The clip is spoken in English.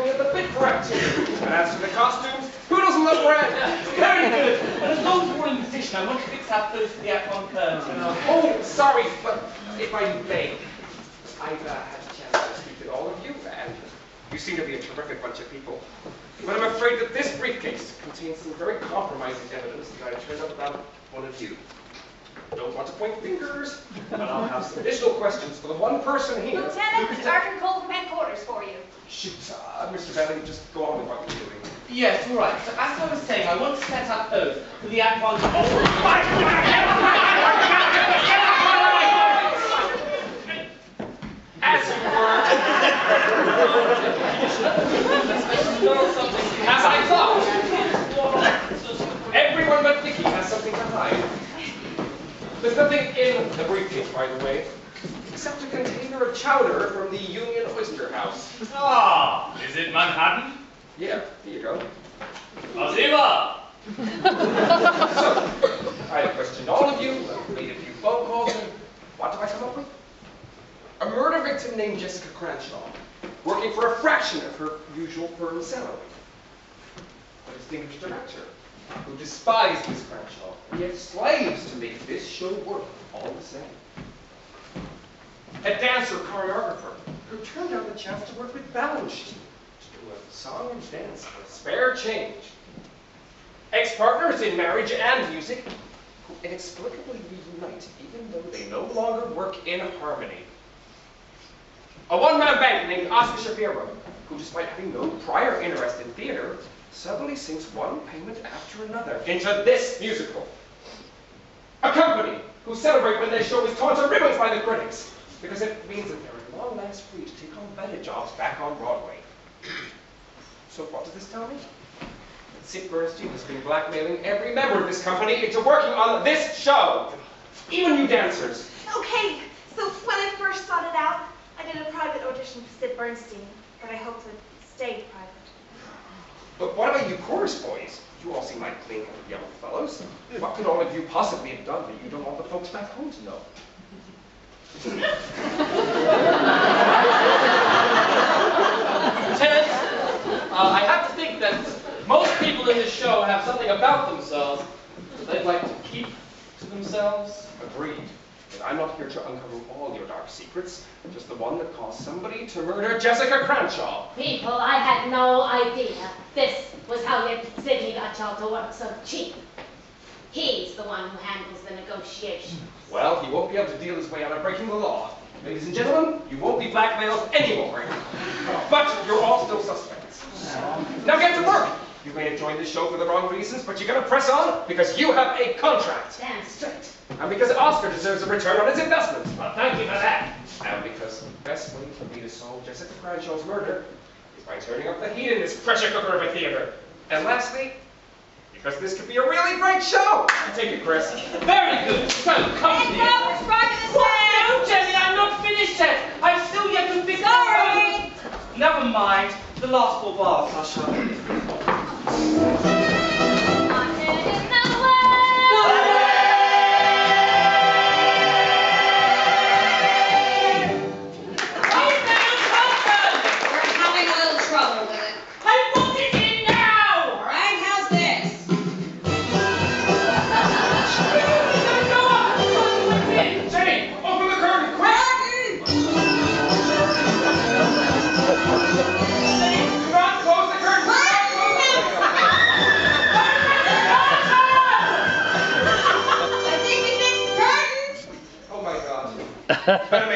at the bit correct. And as for the costumes, who doesn't love red? Very good. And as long as we're in position, I want to fix up those for the Aquan curtain. Oh, sorry, but if I may, I've had a chance to speak with all of you, and you seem to be a terrific bunch of people. But I'm afraid that this briefcase contains some very compromising evidence that I turned up about one of you. Don't want to point fingers, but I'll have some additional questions for the one person here. Lieutenant, Sergeant Cole from headquarters for you. Shoot, Mr. Bailey, just go on with what you're doing. Yes, all right. So as I was saying, I want to set up those for the Aquan. As you were. As I thought. Everyone but Vicky has something to hide. There's nothing in the briefcase, by the way, except a container of chowder from the Union Oyster House. Ah, is it Manhattan? Yeah, here you go. Azima! So, I have questioned all of you, made a few phone calls, and what did I come up with? A murder victim named Jessica Cranshaw, working for a fraction of her usual firm salary. A distinguished director who despised Miss Cranshaw, and yet slaves to make this show work all the same. A dancer choreographer who turned down the chance to work with Balanchine to do a song and dance for a spare change. Ex-partners in marriage and music who inexplicably reunite even though they no longer work in harmony. A one-man band named Oscar Shapiro, who despite having no prior interest in theater, suddenly sinks one payment after another into this musical. A company who celebrate when their show is torn to ribbons by the critics, because it means that they're at long last free to take on better jobs back on Broadway. So what does this tell me? That Sid Bernstein has been blackmailing every member of this company into working on this show. Even you dancers. Okay, so when I first sought it out, I did a private audition for Sid Bernstein, but I hoped it stayed private. But what about you chorus boys? You all seem like clean-headed young fellows. What could all of you possibly have done that you don't want the folks back home to know? Lieutenant, I have to think that most people in this show have something about themselves that they'd like to keep to themselves. Agreed. But I'm not here to uncover all your dark secrets, just the one that caused somebody to murder Jessica Cranshaw. People, I had no idea this was how Sidney got y'all to work so cheap. He's the one who handles the negotiations. Well, he won't be able to deal his way out of breaking the law. Ladies and gentlemen, you won't be blackmailed anymore. But you're all still suspects. Now get to work. You may have joined this show for the wrong reasons, but you're going to press on because you have a contract. Damn straight. And because Oscar deserves a return on his investment. Well, thank you for that. And because the best way for me to solve Jessica Cranshaw's murder is by turning up the heat in this pressure cooker of a theater. And lastly, because this could be a really great show. Take it, Chris. Very good. So, come Hey, here. Robert's rocking the What? No, set! Jenny, I'm not finished yet. I've still yet to fix Sorry! Never mind. The last four bars, I'll show you. Wanted in the world! We're having a little trouble with it. I want it in now! All right, how's this? Jenny, open the curtain, quick! Jenny, do not close the curtain! Do not close the curtain! I think we fixed the curtains. Oh my God. Better